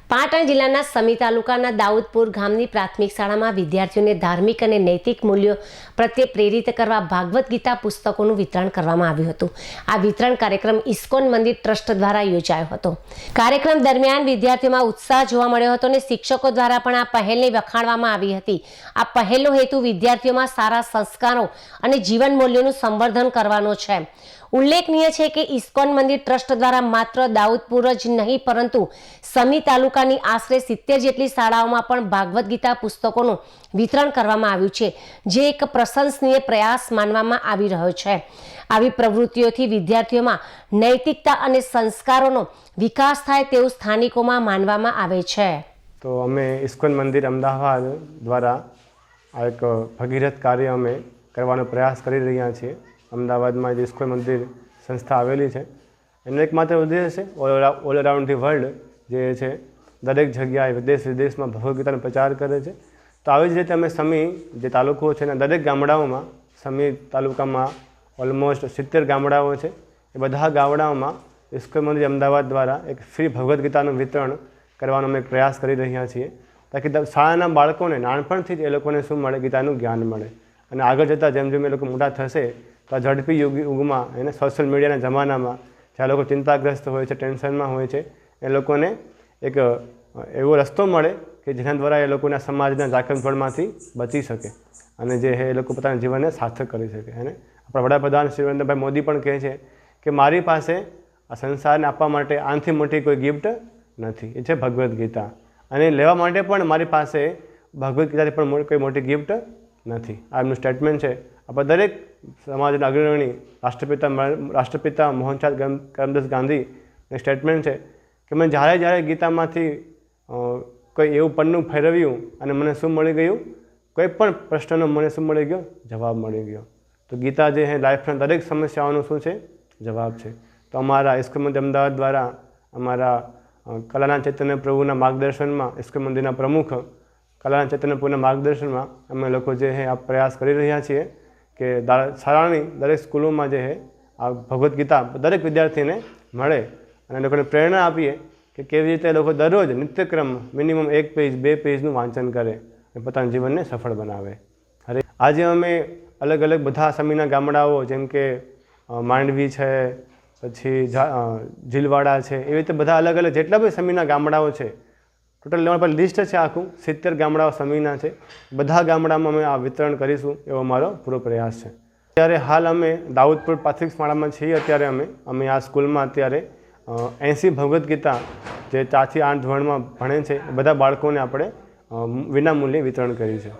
પાટણ જિલ્લાના સમી તાલુકાના દાઉદપુર ગામની પ્રાથમિક શાળામાં વિદ્યાર્થીઓને ધાર્મિક અને નૈતિક મૂલ્યો પ્રત્યે પ્રેરિત કરવા ભાગવત ગીતા પુસ્તકોનું વિતરણ કરવામાં આવ્યું હતું। આ વિતરણ કાર્યક્રમ ઇસ્કોન મંદિર ટ્રસ્ટ દ્વારા યોજાયો હતો। કાર્યક્રમ દરમિયાન વિદ્યાર્થીઓમાં ઉત્સાહ જોવા મળ્યો હતો અને શિક્ષકો દ્વારા પણ આ પહેલને વખાણવામાં આવી હતી। આ પહેલનો હેતુ વિદ્યાર્થીઓમાં સારા સંસ્કારો અને જીવન મૂલ્યોનું સંવર્ધન કરવાનો છે। ઉલ્લેખનીય છે કે ઇસ્કોન મંદિર ટ્રસ્ટ દ્વારા માત્ર દાઉદપુર જ નહીં પરંતુ સમી તાલુકાની આશરે 70 જેટલી શાળાઓમાં પણ ભાગવત ગીતા પુસ્તકોનું વિતરણ કરવામાં આવ્યું છે, જે એક પ્રશંસનીય પ્રયાસ માનવામાં આવી રહ્યો છે। આવી પ્રવૃત્તિઓથી વિદ્યાર્થીઓમાં નૈતિકતા અને સંસ્કારોનો વિકાસ થાય તેવું સ્થાનિકોમાં માનવામાં આવે છે। તો અમે ઇસ્કોન મંદિર અમદાવાદ દ્વારા આ એક ભગીરથ કાર્ય અમે કરવાનો પ્રયાસ કરી રહ્યા છીએ। અમદાવાદમાં જે ઇસ્કોન મંદિર સંસ્થા આવેલી છે એનો એકમાત્ર ઉદ્દેશ છે ઓલ અરાઉન્ડ ધી વર્લ્ડ જે છે દરેક જગ્યાએ દેશ વિદેશમાં ભગવદ્ ગીતાનો પ્રચાર કરે છે। તો આવી જ રીતે અમે સમી જે તાલુકો છે એના દરેક ગામડાઓમાં સમી તાલુકામાં ઓલમોસ્ટ 70 ગામડાઓ છે। એ બધા ગામડાઓમાં ઇસ્કોન મંદિર અમદાવાદ દ્વારા એક ફ્રી ભગવદ્ ગીતાનું વિતરણ કરવાનો અમે પ્રયાસ કરી રહ્યા છીએ, તાકી શાળાના બાળકોને નાનપણથી જ એ લોકોને શું મળે, ગીતાનું જ્ઞાન મળે અને આગળ જતાં જેમ જેમ એ લોકો મોટા થશે તો આ ઝડપી યુગમાં એને સોશિયલ મીડિયાના જમાનામાં જ્યાં લોકો ચિંતાગ્રસ્ત હોય છે, ટેન્શનમાં હોય છે, એ લોકોને એક એવો રસ્તો મળે કે જેના દ્વારા એ લોકોના સમાજના ઝાકળઝોળમાંથી બચી શકે અને જે એ લોકો પોતાના જીવનને સાર્થક કરી શકે। અને આપણા વડાપ્રધાન શ્રી નરેન્દ્રભાઈ મોદી પણ કહે છે કે મારી પાસે આ સંસારને આપવા માટે આનાથી મોટી કોઈ ગિફ્ટ નથી, એ છે ભગવદ્ ગીતા, અને લેવા માટે પણ મારી પાસે ભગવદ્ ગીતાથી પણ કોઈ મોટી ગિફ્ટ નથી। આ એમનું સ્ટેટમેન્ટ છે। આપણા દરેક સમાજના અગ્રણી રાષ્ટ્રપિતા મોહનદાસ કરમચંદ ગાંધીનું સ્ટેટમેન્ટ છે કે મેં જ્યારે ગીતામાંથી કોઈ એવું પન્નું ફેરવ્યું અને મને શું મળી ગયું, કોઈ પણ પ્રશ્નનો મને શું મળી ગયો, જવાબ મળી ગયો। તો ગીતા જે છે લાઈફના દરેક સમસ્યાઓનો શું છે, જવાબ છે। તો અમારા ઇસ્કોન મંદિર અમદાવાદ દ્વારા અમારા કલાના ચૈતન્ય પ્રભુના માર્ગદર્શનમાં ઇસ્કોન મંદિરના પ્રમુખ કલાના ચૈતન્ય પ્રભુના માર્ગદર્શનમાં અમે લોકો જે છે આ પ્રયાસ કરી રહ્યા છીએ કે શાળાની દરેક સ્કૂલોમાં જે છે આ ભગવદ્ ગીતા દરેક વિદ્યાર્થીને મળે અને લોકોને પ્રેરણા આપીએ કે કેવી રીતે લોકો દરરોજ નિત્યક્રમ મિનિમમ 1 પેજ 2 પેજનું વાંચન કરે અને પોતાના જીવનને સફળ બનાવે। આજે અમે અલગ અલગ બધા સમીના ગામડાઓ જેમ કે માંડવી છે, પછી જીલવાડા છે, એવી રીતે બધા અલગ અલગ જેટલા બી સમીના ગામડાઓ છે, ટોટલ લેવલ પર લિસ્ટ છે આખું 70 ગામડાઓ સમીના છે। બધા ગામડામાં અમે આ વિતરણ કરીશું એવો અમારો પૂરો પ્રયાસ છે। અત્યારે હાલ અમે દાઉદપુર પ્રાથમિક શાળામાં છીએ। અત્યારે અમે આ સ્કૂલમાં અત્યારે 80 ભગવદ્ ગીતા જે 4 થી 8 ધોરણમાં ભણે છે બધા બાળકોને આપણે વિનામૂલ્યે વિતરણ કર્યું છે।